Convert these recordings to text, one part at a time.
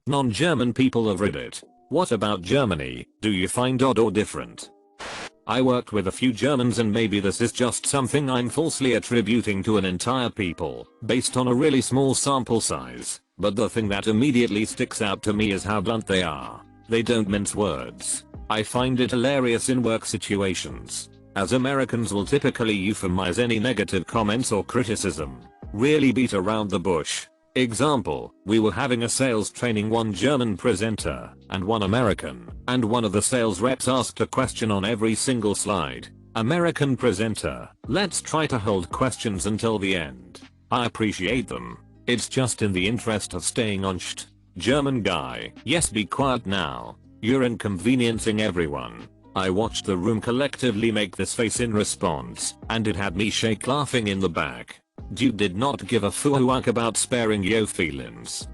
Non-German people of Reddit. What about Germany, do you find odd or different? I worked with a few Germans and maybe this is just something I'm falsely attributing to an entire people, based on a really small sample size, but the thing that immediately sticks out to me is how blunt they are. They don't mince words. I find it hilarious in work situations, as Americans will typically euphemize any negative comments or criticism, really beat around the bush. Example, we were having a sales training, one German presenter and one American, and one of the sales reps asked a question on every single slide. American presenter, let's try to hold questions until the end. I appreciate them. It's just in the interest of staying on st. German guy, yes, be quiet now. You're inconveniencing everyone. I watched the room collectively make this face in response, and it had me shake laughing in the back. Dude did not give a fuck about sparing yo feelings.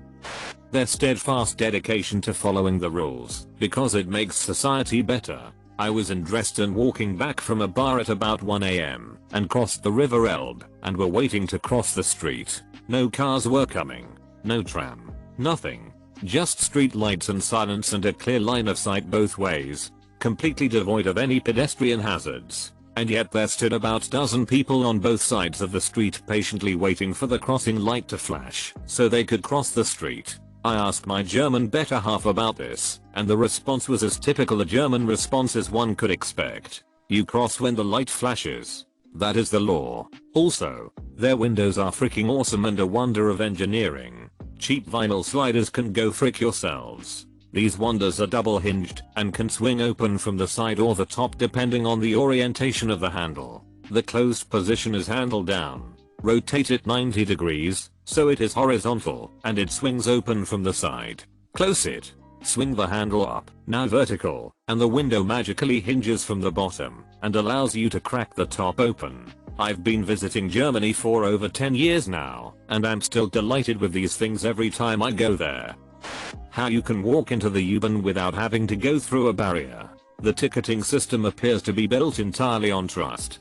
Their steadfast dedication to following the rules, because it makes society better. I was in Dresden walking back from a bar at about 1 AM, and crossed the River Elbe, and were waiting to cross the street. No cars were coming. No tram. Nothing. Just street lights and silence and a clear line of sight both ways. Completely devoid of any pedestrian hazards. And yet there stood about a dozen people on both sides of the street patiently waiting for the crossing light to flash so they could cross the street. I asked my German better half about this, and the response was as typical a German response as one could expect. You cross when the light flashes. That is the law. Also, their windows are freaking awesome and a wonder of engineering. Cheap vinyl sliders can go frick yourselves. These wonders are double hinged and can swing open from the side or the top depending on the orientation of the handle. The closed position is handle down. Rotate it 90 degrees, so it is horizontal, and it swings open from the side. Close it. Swing the handle up, now vertical, and the window magically hinges from the bottom and allows you to crack the top open. I've been visiting Germany for over 10 years now, and I'm still delighted with these things every time I go there. How you can walk into the U-Bahn without having to go through a barrier. The ticketing system appears to be built entirely on trust.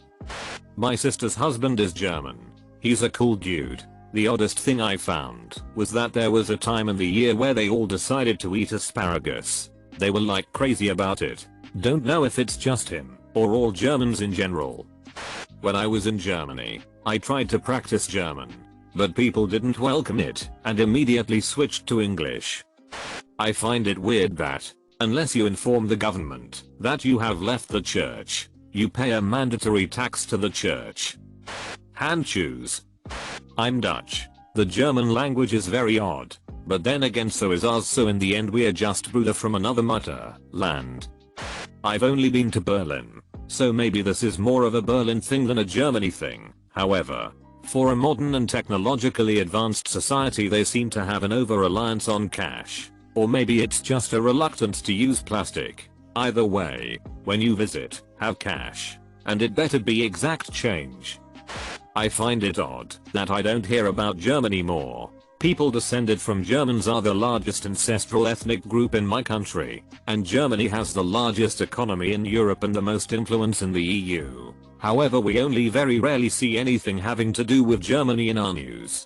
My sister's husband is German. He's a cool dude. The oddest thing I found was that there was a time in the year where they all decided to eat asparagus. They were like crazy about it. Don't know if it's just him or all Germans in general. When I was in Germany, I tried to practice German, but people didn't welcome it and immediately switched to English. I find it weird that, unless you inform the government that you have left the church, you pay a mandatory tax to the church. Hand shoes. I'm Dutch. The German language is very odd, but then again so is ours, so in the end we are just Buddha from another mutter land. I've only been to Berlin, so maybe this is more of a Berlin thing than a Germany thing. However, for a modern and technologically advanced society they seem to have an over-reliance on cash. Or maybe it's just a reluctance to use plastic. Either way, when you visit, have cash. And it better be exact change. I find it odd that I don't hear about Germany more. People descended from Germans are the largest ancestral ethnic group in my country, and Germany has the largest economy in Europe and the most influence in the EU. However, we only very rarely see anything having to do with Germany in our news.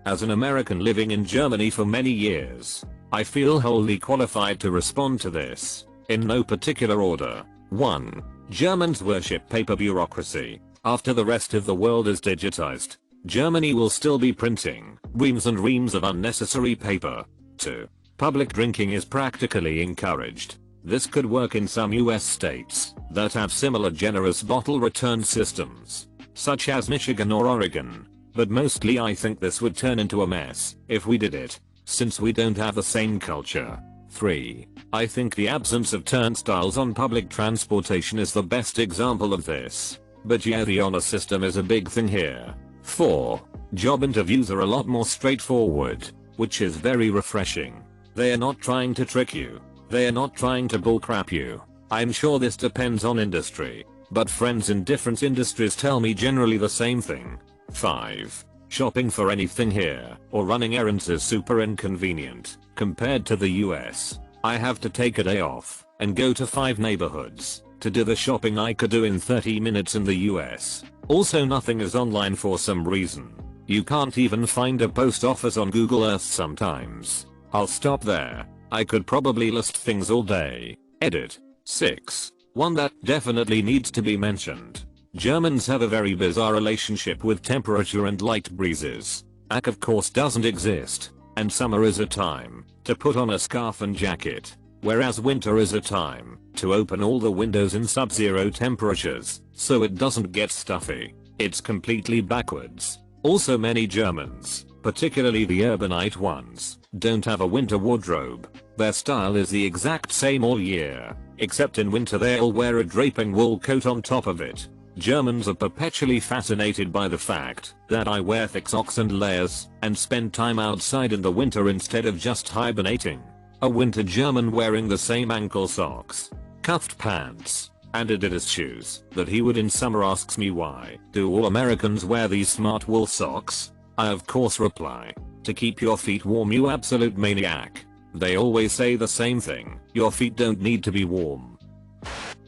As an American living in Germany for many years, I feel wholly qualified to respond to this, in no particular order. 1. Germans worship paper bureaucracy. After the rest of the world is digitized, Germany will still be printing reams and reams of unnecessary paper. 2. Public drinking is practically encouraged. This could work in some US states that have similar generous bottle return systems, such as Michigan or Oregon, but mostly I think this would turn into a mess if we did it, since we don't have the same culture. 3. I think the absence of turnstiles on public transportation is the best example of this. But yeah, the honor system is a big thing here. 4. Job interviews are a lot more straightforward, which is very refreshing. They are not trying to trick you. They are not trying to bullcrap you. I'm sure this depends on industry, but friends in different industries tell me generally the same thing. 5. Shopping for anything here or running errands is super inconvenient compared to the US. I have to take a day off and go to 5 neighborhoods to do the shopping I could do in 30 minutes in the US. Also, nothing is online for some reason. You can't even find a post office on Google Earth sometimes. I'll stop there. I could probably list things all day. Edit. 6. One that definitely needs to be mentioned. Germans have a very bizarre relationship with temperature and light breezes. AC of course doesn't exist, and summer is a time to put on a scarf and jacket, whereas winter is a time to open all the windows in sub-zero temperatures so it doesn't get stuffy. It's completely backwards. Also, many Germans, particularly the urbanite ones, don't have a winter wardrobe. Their style is the exact same all year, except in winter they'll wear a draping wool coat on top of it. Germans are perpetually fascinated by the fact that I wear thick socks and layers and spend time outside in the winter instead of just hibernating. A winter German wearing the same ankle socks, cuffed pants, and Adidas shoes that he would in summer asks me why do all Americans wear these smart wool socks? I of course reply, to keep your feet warm, you absolute maniac. They always say the same thing, your feet don't need to be warm.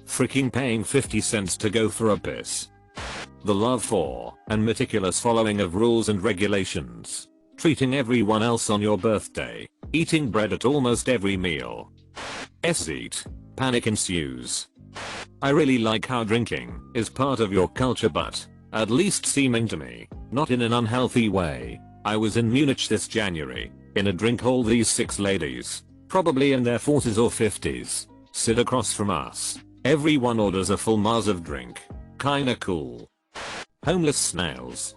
Freaking paying 50 cents to go for a piss. The love for and meticulous following of rules and regulations. Treating everyone else on your birthday. Eating bread at almost every meal. Eat. Panic ensues. I really like how drinking is part of your culture, but at least seeming to me, not in an unhealthy way. I was in Munich this January. In a drink hall, these 6 ladies, probably in their 40s or 50s, sit across from us. Everyone orders a full Mars of drink. Kinda cool. Homeless snails.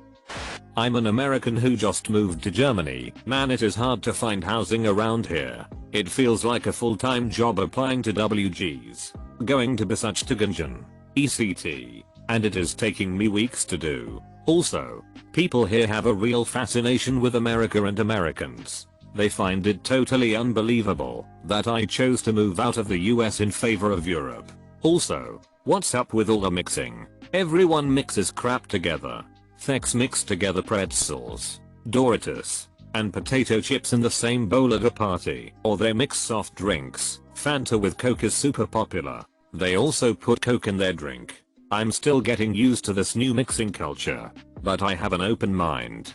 I'm an American who just moved to Germany. Man, it is hard to find housing around here. It feels like a full-time job applying to WGs. Going to Besuchtungen, ECT, and it is taking me weeks to do. Also, people here have a real fascination with America and Americans. They find it totally unbelievable that I chose to move out of the US in favor of Europe. Also, what's up with all the mixing? Everyone mixes crap together. Thex mix together pretzels, Doritos, and potato chips in the same bowl at a party. Or they mix soft drinks. Fanta with Coke is super popular. They also put Coke in their drink. I'm still getting used to this new mixing culture, but I have an open mind.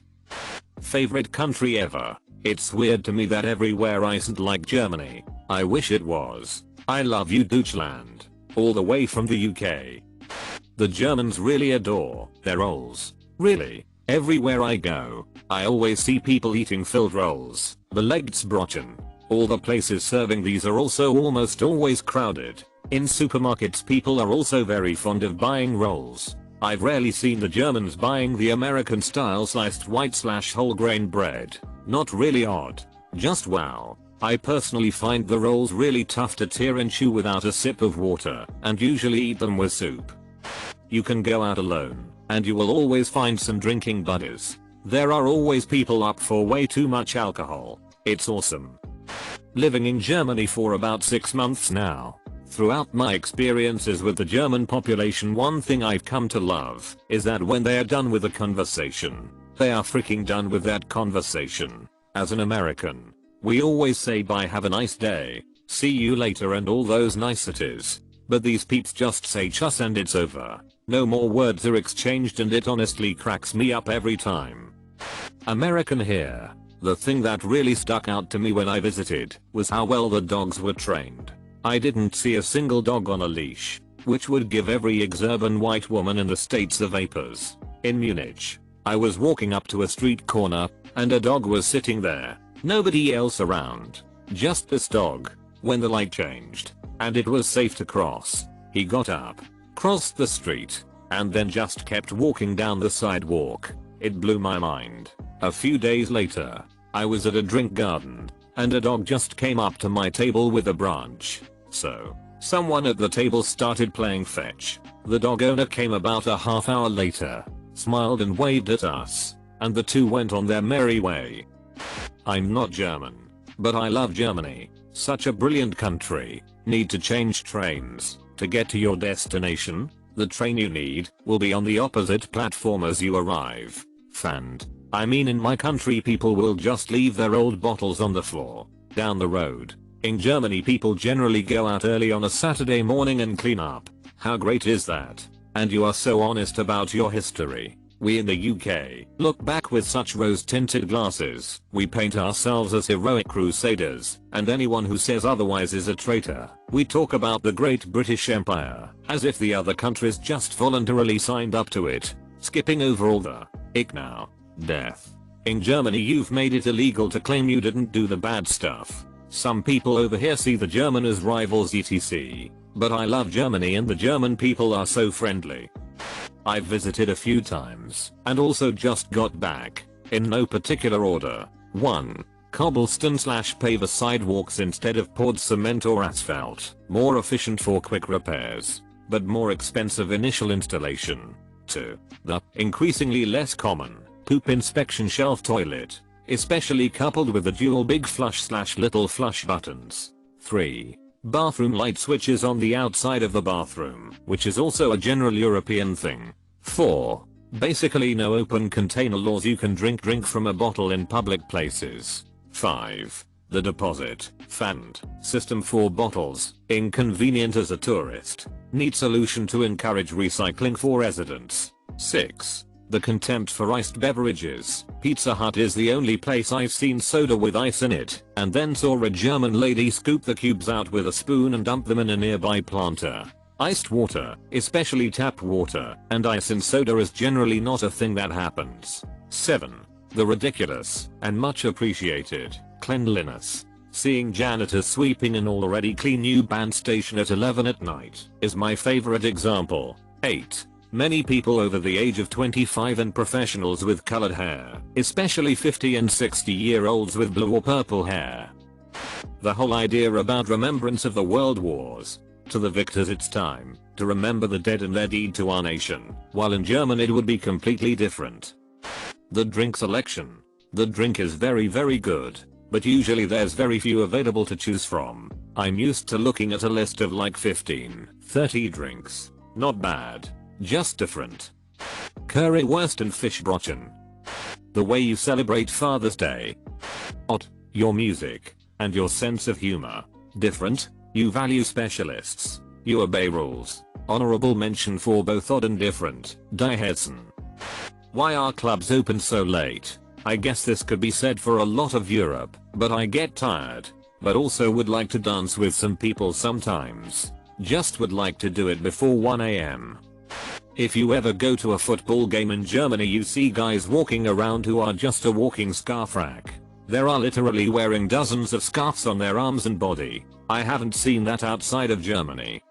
Favorite country ever? It's weird to me that everywhere isn't like Germany. I wish it was. I love you, Deutschland. All the way from the UK. The Germans really adore their rolls. Really, everywhere I go, I always see people eating filled rolls. Beleggsbrötchen. All the places serving these are also almost always crowded. In supermarkets, people are also very fond of buying rolls. I've rarely seen the Germans buying the American style sliced white/whole grain bread. Not really odd. Just wow. I personally find the rolls really tough to tear and chew without a sip of water, and usually eat them with soup. You can go out alone, and you will always find some drinking buddies. There are always people up for way too much alcohol. It's awesome. Living in Germany for about 6 months now. Throughout my experiences with the German population, one thing I've come to love is that when they are done with a conversation, they are freaking done with that conversation. As an American, we always say bye, have a nice day, see you later, and all those niceties. But these peeps just say tschüss and it's over. No more words are exchanged, and it honestly cracks me up every time. American here. The thing that really stuck out to me when I visited was how well the dogs were trained. I didn't see a single dog on a leash, which would give every exurban white woman in the States the vapors. In Munich, I was walking up to a street corner, and a dog was sitting there. Nobody else around. Just this dog. When the light changed, and it was safe to cross, he got up, crossed the street, and then just kept walking down the sidewalk. It blew my mind. A few days later, I was at a drink garden, and a dog just came up to my table with a branch. So, someone at the table started playing fetch. The dog owner came about a half hour later, smiled and waved at us, and the two went on their merry way. I'm not German, but I love Germany. Such a brilliant country. Need to change trains to get to your destination? The train you need will be on the opposite platform as you arrive. I mean, in my country people will just leave their old bottles on the floor down the road. In Germany, people generally go out early on a Saturday morning and clean up. How great is that? And you are so honest about your history. We in the UK look back with such rose-tinted glasses. We paint ourselves as heroic crusaders, and anyone who says otherwise is a traitor. We talk about the Great British Empire as if the other countries just voluntarily signed up to it, skipping over all the ick now. Death. In Germany you've made it illegal to claim you didn't do the bad stuff. Some people over here see the German as rivals etc. But I love Germany and the German people are so friendly. I've visited a few times and also just got back, in no particular order. 1. Cobblestone/paver sidewalks instead of poured cement or asphalt, more efficient for quick repairs, but more expensive initial installation. 2. The increasingly less common poop inspection shelf toilet, especially coupled with the dual big flush/little flush buttons. 3. Bathroom light switches on the outside of the bathroom, which is also a general European thing. 4. Basically no open container laws, you can drink from a bottle in public places. 5. The deposit fund system for bottles, inconvenient as a tourist. Need solution to encourage recycling for residents. 6. The contempt for iced beverages. Pizza Hut is the only place I've seen soda with ice in it, and then saw a German lady scoop the cubes out with a spoon and dump them in a nearby planter. Iced water, especially tap water, and ice in soda is generally not a thing that happens. 7. The ridiculous, and much appreciated, cleanliness. Seeing janitors sweeping an already clean new band station at 11 at night is my favorite example. 8. Many people over the age of 25 and professionals with colored hair, especially 50 and 60-year-olds with blue or purple hair. The whole idea about remembrance of the world wars. To the victors it's time to remember the dead and their deed to our nation, while in German it would be completely different. The drink selection. The drink is very good, but usually there's very few available to choose from. I'm used to looking at a list of like 15-30 drinks. Not bad. Just different. Currywurst and Fischbrötchen. The way you celebrate Father's Day. Odd. Your music. And your sense of humor. Different. You value specialists. You obey rules. Honorable mention for both odd and different. Die Hessen. Why are clubs open so late? I guess this could be said for a lot of Europe, but I get tired. But also would like to dance with some people sometimes. Just would like to do it before 1 AM. If you ever go to a football game in Germany you see guys walking around who are just a walking scarf rack. They are literally wearing dozens of scarves on their arms and body. I haven't seen that outside of Germany.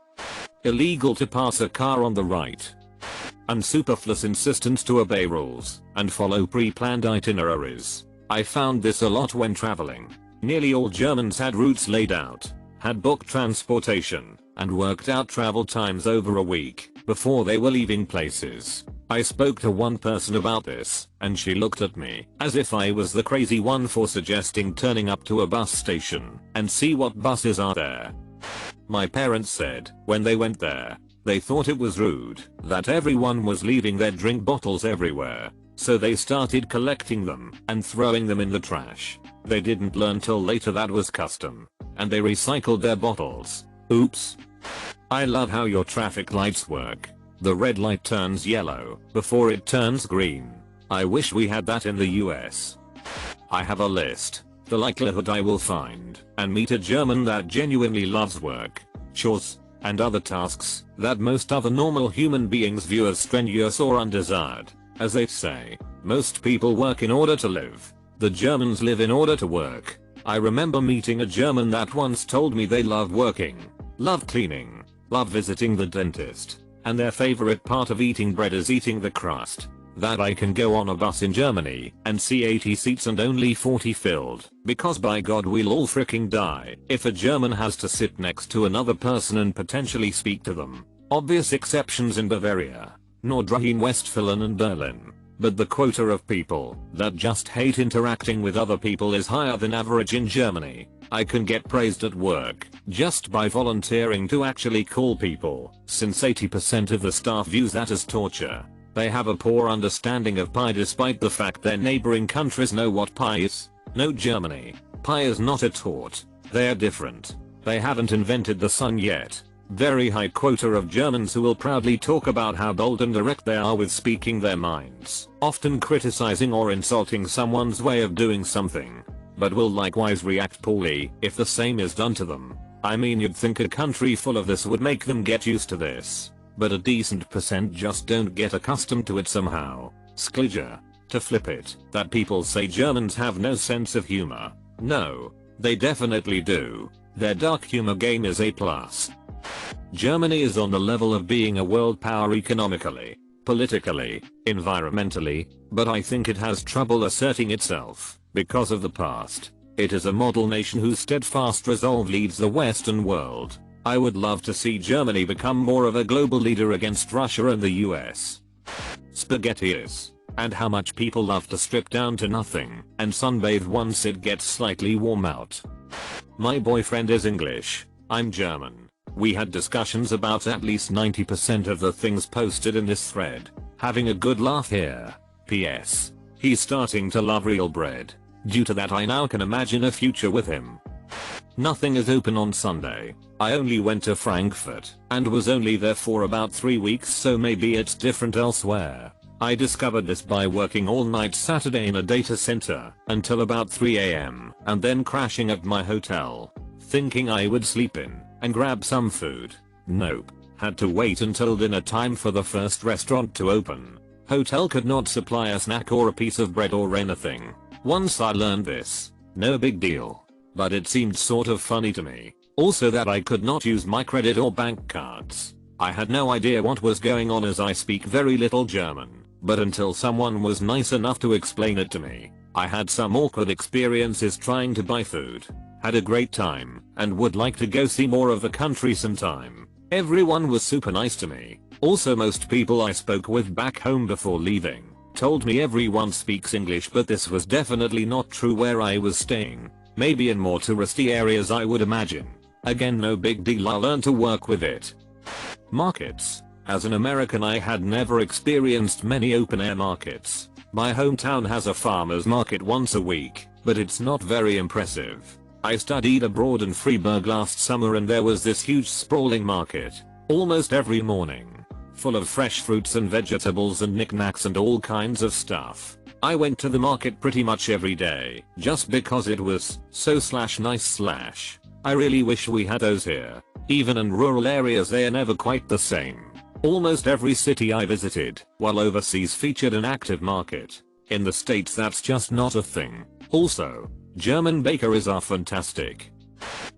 Illegal to pass a car on the right. Unsuperfluous insistence to obey rules and follow pre-planned itineraries. I found this a lot when traveling. Nearly all Germans had routes laid out, had booked transportation, and worked out travel times over a week before they were leaving places. I spoke to one person about this, and she looked at me as if I was the crazy one for suggesting turning up to a bus station and see what buses are there. My parents said when they went there, they thought it was rude that everyone was leaving their drink bottles everywhere, so they started collecting them and throwing them in the trash. They didn't learn till later that was custom, and they recycled their bottles. Oops. I love how your traffic lights work. The red light turns yellow before it turns green. I wish we had that in the US. I have a list. The likelihood I will find and meet a German that genuinely loves work, chores, and other tasks that most other normal human beings view as strenuous or undesired. As they say, most people work in order to live. The Germans live in order to work. I remember meeting a German that once told me they love working, love cleaning, love visiting the dentist, and their favorite part of eating bread is eating the crust. That I can go on a bus in Germany and see 80 seats and only 40 filled, because by God we'll all freaking die if a German has to sit next to another person and potentially speak to them. Obvious exceptions in Bavaria, Nordrhein-Westfalen and Berlin. But the quota of people that just hate interacting with other people is higher than average in Germany. I can get praised at work just by volunteering to actually call people, since 80% of the staff views that as torture. They have a poor understanding of pie despite the fact their neighboring countries know what pie is. No, Germany. Pie is not a tort. They are different. They haven't invented the sun yet. Very high quota of Germans who will proudly talk about how bold and direct they are with speaking their minds, often criticizing or insulting someone's way of doing something, but will likewise react poorly if the same is done to them. I mean, you'd think a country full of this would make them get used to this, but a decent percent just don't get accustomed to it somehow. Skliger. To flip it, that people say Germans have no sense of humor. No, they definitely do. Their dark humor game is A+. Germany is on the level of being a world power economically, politically, environmentally, but I think it has trouble asserting itself because of the past. It is a model nation whose steadfast resolve leads the Western world. I would love to see Germany become more of a global leader against Russia and the US. Spaghetti is. And how much people love to strip down to nothing and sunbathe once it gets slightly warm out. My boyfriend is English. I'm German. We had discussions about at least 90% of the things posted in this thread. Having a good laugh here. P.S. He's starting to love real bread. Due to that, I now can imagine a future with him. Nothing is open on Sunday. I only went to Frankfurt and was only there for about 3 weeks, so maybe it's different elsewhere. I discovered this by working all night Saturday in a data center until about 3 AM and then crashing at my hotel, thinking I would sleep in and grab some food. Nope. Had to wait until dinner time for the first restaurant to open. Hotel could not supply a snack or a piece of bread or anything. Once I learned this, no big deal. But it seemed sort of funny to me. Also that I could not use my credit or bank cards. I had no idea what was going on as I speak very little German. But until someone was nice enough to explain it to me, I had some awkward experiences trying to buy food. Had a great time and would like to go see more of the country sometime. Everyone was super nice to me. Also, most people I spoke with back home before leaving told me everyone speaks English, but this was definitely not true where I was staying. Maybe in more touristy areas, I would imagine. Again, no big deal, I learned to work with it. Markets. As an American, I had never experienced many open-air markets. My hometown has a farmer's market once a week, but it's not very impressive. I studied abroad in Freiburg last summer and there was this huge sprawling market, almost every morning, full of fresh fruits and vegetables and knickknacks and all kinds of stuff. I went to the market pretty much every day, just because it was so nice. I really wish we had those here. Even in rural areas, they are never quite the same. Almost every city I visited, while overseas, featured an active market. In the States, that's just not a thing. Also, German bakeries are fantastic.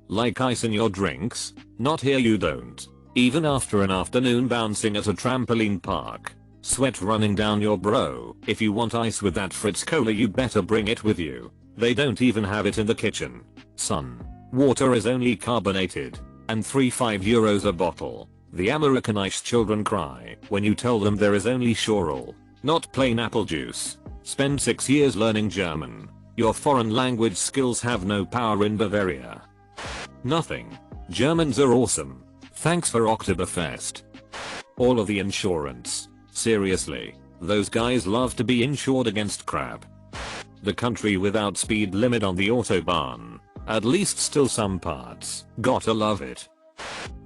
Like ice in your drinks? Not here, you don't. Even after an afternoon bouncing at a trampoline park. Sweat running down your bro. If you want ice with that Fritz Cola, you better bring it with you. They don't even have it in the kitchen. Son. Water is only carbonated. And €3.5 a bottle. The Americanized children cry when you tell them there is only Schorl, not plain apple juice. Spend 6 years learning German. Your foreign language skills have no power in Bavaria. Nothing. Germans are awesome. Thanks for Oktoberfest. All of the insurance. Seriously, those guys love to be insured against crap. The country without speed limit on the autobahn. At least still some parts. Gotta love it.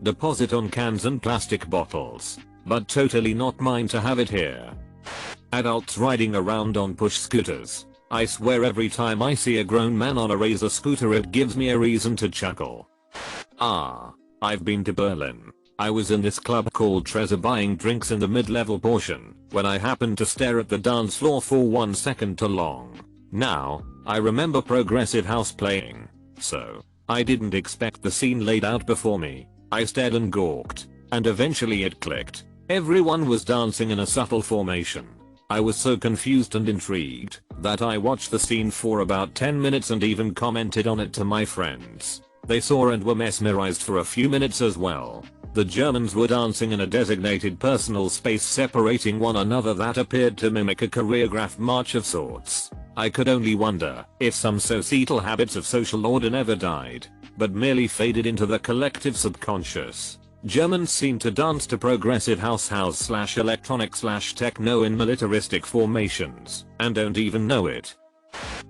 Deposit on cans and plastic bottles, but totally not mine to have it here. Adults riding around on push scooters. I swear every time I see a grown man on a razor scooter, it gives me a reason to chuckle. I've been to Berlin. I was in this club called Treasure buying drinks in the mid-level portion when I happened to stare at the dance floor for 1 second too long. Now, I remember Progressive House playing, so I didn't expect the scene laid out before me. I stared and gawked, and eventually it clicked. Everyone was dancing in a subtle formation. I was so confused and intrigued that I watched the scene for about 10 minutes and even commented on it to my friends. They saw and were mesmerized for a few minutes as well. The Germans were dancing in a designated personal space separating one another that appeared to mimic a choreographed march of sorts. I could only wonder if some societal habits of social order never died, but merely faded into the collective subconscious. Germans seem to dance to progressive house/electronic/techno in militaristic formations, and don't even know it.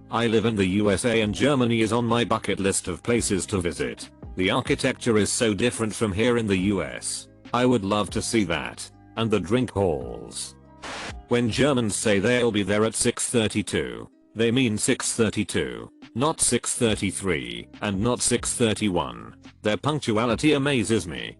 I live in the USA and Germany is on my bucket list of places to visit. The architecture is so different from here in the US. I would love to see that. And the drink halls. When Germans say they'll be there at 6:32, they mean 6:32, not 6:33 and not 6:31. Their punctuality amazes me.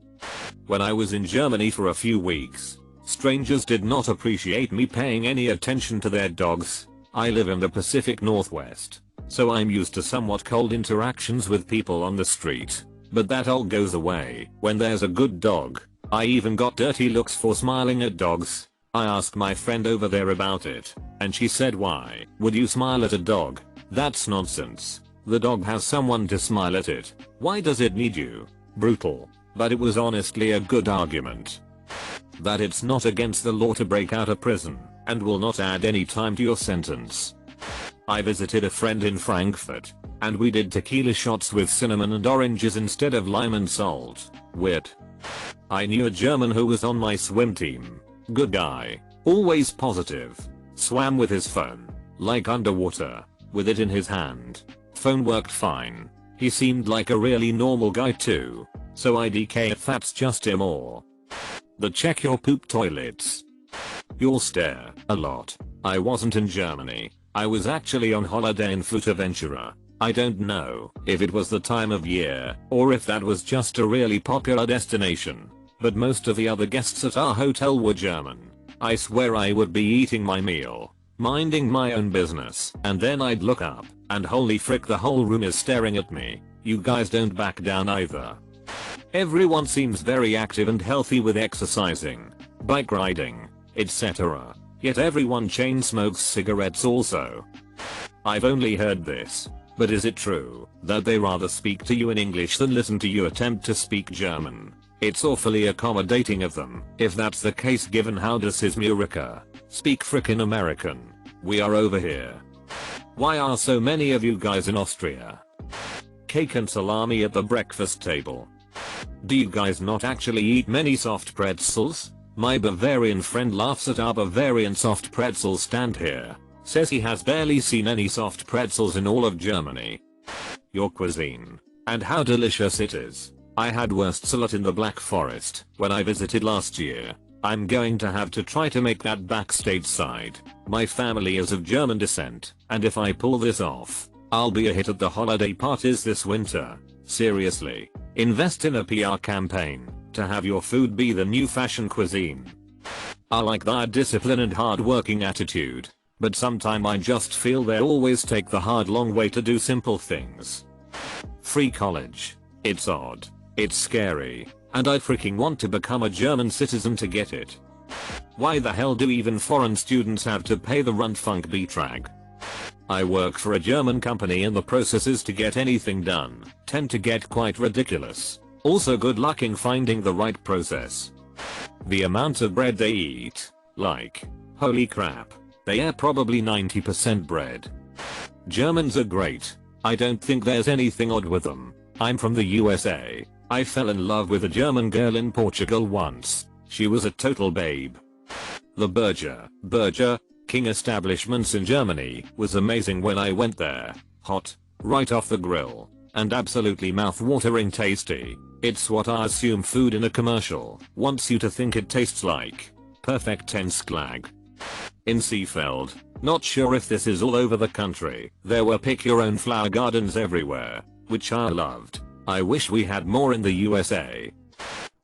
When I was in Germany for a few weeks, strangers did not appreciate me paying any attention to their dogs. I live in the Pacific Northwest, so I'm used to somewhat cold interactions with people on the street. But that all goes away when there's a good dog. I even got dirty looks for smiling at dogs. I asked my friend over there about it, and she said, "Why would you smile at a dog? That's nonsense. The dog has someone to smile at it. Why does it need you?" Brutal. But it was honestly a good argument. That it's not against the law to break out of prison, and will not add any time to your sentence. I visited a friend in Frankfurt, and we did tequila shots with cinnamon and oranges instead of lime and salt. Weird. I knew a German who was on my swim team. Good guy. Always positive. Swam with his phone. Like underwater. With it in his hand. Phone worked fine. He seemed like a really normal guy too. So IDK if that's just him or. The check your poop toilets. You'll stare a lot. I wasn't in Germany. I was actually on holiday in Fuerteventura. I don't know if it was the time of year or if that was just a really popular destination. But most of the other guests at our hotel were German. I swear I would be eating my meal, minding my own business, and then I'd look up, and holy frick, the whole room is staring at me. You guys don't back down either. Everyone seems very active and healthy with exercising, bike riding, etc. Yet everyone chain smokes cigarettes also. I've only heard this, but is it true that they rather speak to you in English than listen to you attempt to speak German? It's awfully accommodating of them, if that's the case, given how does his Murica speak frickin' American. We are over here. Why are so many of you guys in Austria? Cake and salami at the breakfast table. Do you guys not actually eat many soft pretzels? My Bavarian friend laughs at our Bavarian soft pretzel stand here. Says he has barely seen any soft pretzels in all of Germany. Your cuisine. And how delicious it is. I had Wurstsalat in the Black Forest when I visited last year. I'm going to have to try to make that back stateside. My family is of German descent, and if I pull this off, I'll be a hit at the holiday parties this winter. Seriously. Invest in a PR campaign to have your food be the new fashion cuisine. I like that discipline and hard-working attitude, but sometime I just feel they always take the hard long way to do simple things. Free college. It's odd. It's scary, and I freaking want to become a German citizen to get it. Why the hell do even foreign students have to pay the Rundfunk Betrag? I work for a German company and the processes to get anything done tend to get quite ridiculous. Also good luck in finding the right process. The amount of bread they eat, like, holy crap, they are probably 90% bread. Germans are great. I don't think there's anything odd with them. I'm from the USA. I fell in love with a German girl in Portugal once. She was a total babe. The Burger King establishments in Germany was amazing when I went there. Hot, right off the grill, and absolutely mouth-watering tasty. It's what I assume food in a commercial wants you to think it tastes like. Perfect tense glag. In Seefeld, not sure if this is all over the country, there were pick-your-own flower gardens everywhere, which I loved. I wish we had more in the USA.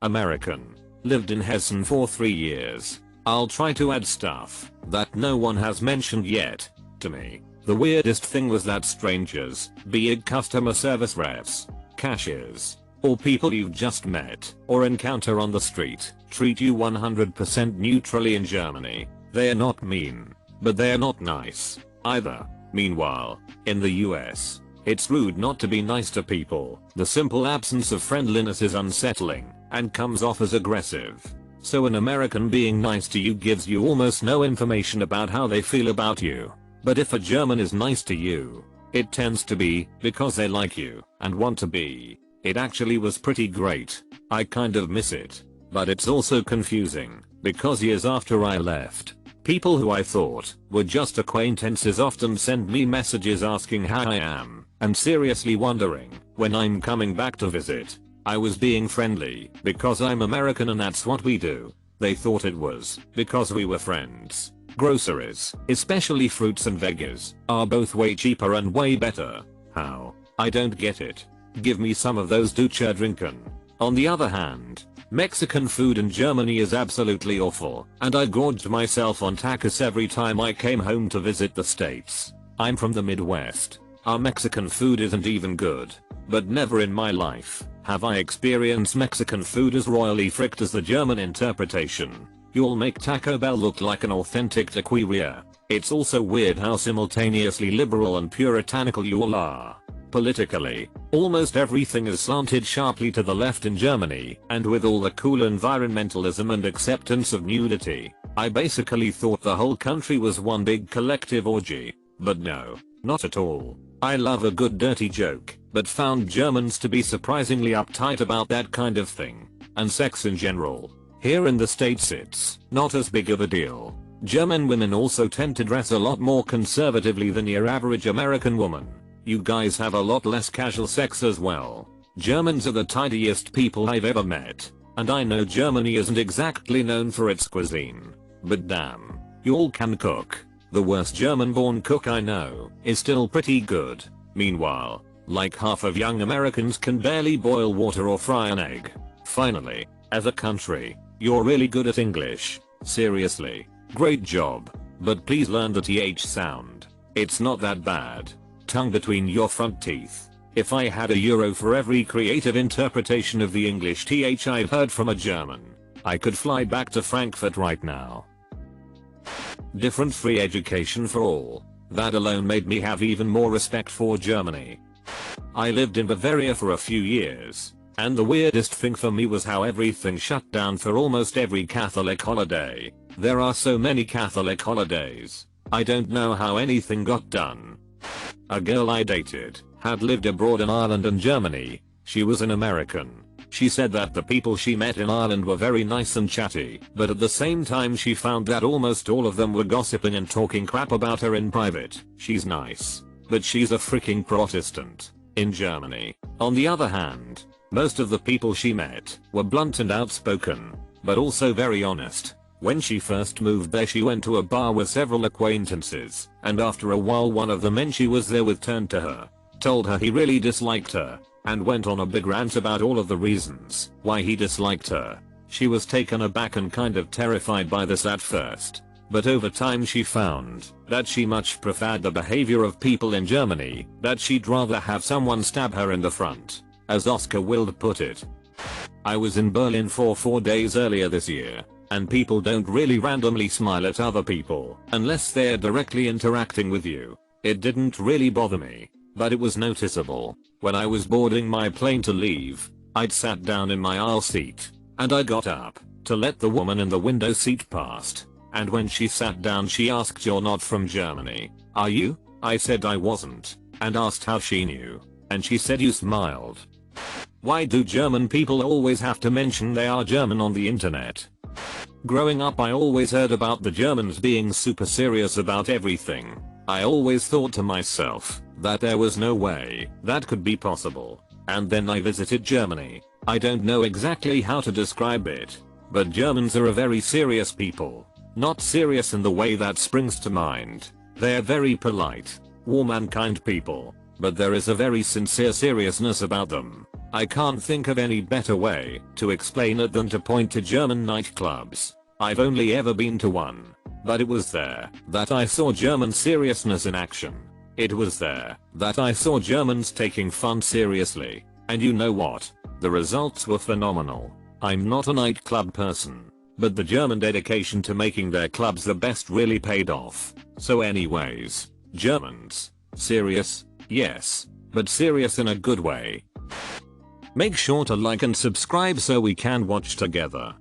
American. Lived in Hessen for 3 years. I'll try to add stuff that no one has mentioned yet. To me, the weirdest thing was that strangers, be it customer service reps, cashiers, or people you've just met or encounter on the street, treat you 100% neutrally in Germany. They're not mean, but they're not nice either. Meanwhile, in the US, it's rude not to be nice to people. The simple absence of friendliness is unsettling and comes off as aggressive. So an American being nice to you gives you almost no information about how they feel about you. But if a German is nice to you, it tends to be because they like you and want to be. It actually was pretty great. I kind of miss it. But it's also confusing because years after I left, People who I thought were just acquaintances often send me messages asking how I am and seriously wondering when I'm coming back to visit. I was being friendly because I'm American and that's what we do. They thought it was because we were friends. Groceries, especially fruits and veggies, are both way cheaper and way better. How? I don't get it. Give me some of those ducha drinkin'. On the other hand, Mexican food in Germany is absolutely awful, and I gorged myself on tacos every time I came home to visit the States. I'm from the Midwest. Our Mexican food isn't even good. But never in my life have I experienced Mexican food as royally fricked as the German interpretation. You'll make Taco Bell look like an authentic taqueria. It's also weird how simultaneously liberal and puritanical you all are. Politically, almost everything is slanted sharply to the left in Germany, and with all the cool environmentalism and acceptance of nudity, I basically thought the whole country was one big collective orgy. But no, not at all. I love a good dirty joke, but found Germans to be surprisingly uptight about that kind of thing. And sex in general. Here in the States it's not as big of a deal. German women also tend to dress a lot more conservatively than your average American woman. You guys have a lot less casual sex as well. Germans are the tidiest people I've ever met. And I know Germany isn't exactly known for its cuisine. But damn, you all can cook. The worst German-born cook I know is still pretty good. Meanwhile, like half of young Americans can barely boil water or fry an egg. Finally, as a country, you're really good at English. Seriously, great job. But please learn the TH sound. It's not that bad. Tongue between your front teeth. If I had €1 for every creative interpretation of the English TH I've heard from a German, I could fly back to Frankfurt right now. Different free education for all. That alone made me have even more respect for Germany. I lived in Bavaria for a few years, and the weirdest thing for me was how everything shut down for almost every Catholic holiday. There are so many Catholic holidays. I don't know how anything got done. A girl I dated had lived abroad in Ireland and Germany. She was an American. She said that the people she met in Ireland were very nice and chatty, but at the same time she found that almost all of them were gossiping and talking crap about her in private. She's nice, but she's a freaking Protestant. In Germany, on the other hand, most of the people she met were blunt and outspoken, but also very honest. When she first moved there she went to a bar with several acquaintances, and after a while one of the men she was there with turned to her, told her he really disliked her, and went on a big rant about all of the reasons why he disliked her. She was taken aback and kind of terrified by this at first, but over time she found that she much preferred the behavior of people in Germany, that she'd rather have someone stab her in the front, as Oscar Wilde put it. I was in Berlin for 4 days earlier this year, and people don't really randomly smile at other people unless they're directly interacting with you. It didn't really bother me, but it was noticeable. When I was boarding my plane to leave, I'd sat down in my aisle seat, and I got up to let the woman in the window seat past, and when she sat down she asked, "You're not from Germany, are you?" I said I wasn't, and asked how she knew, and she said, "You smiled." Why do German people always have to mention they are German on the internet? Growing up I always heard about the Germans being super serious about everything. I always thought to myself that there was no way that could be possible. And then I visited Germany. I don't know exactly how to describe it, but Germans are a very serious people. Not serious in the way that springs to mind. They're very polite, warm and kind people, but there is a very sincere seriousness about them. I can't think of any better way to explain it than to point to German nightclubs. I've only ever been to one, but it was there that I saw German seriousness in action. It was there that I saw Germans taking fun seriously, and you know what? The results were phenomenal. I'm not a nightclub person, but the German dedication to making their clubs the best really paid off. So anyways, Germans, serious, yes, but serious in a good way. Make sure to like and subscribe so we can watch together.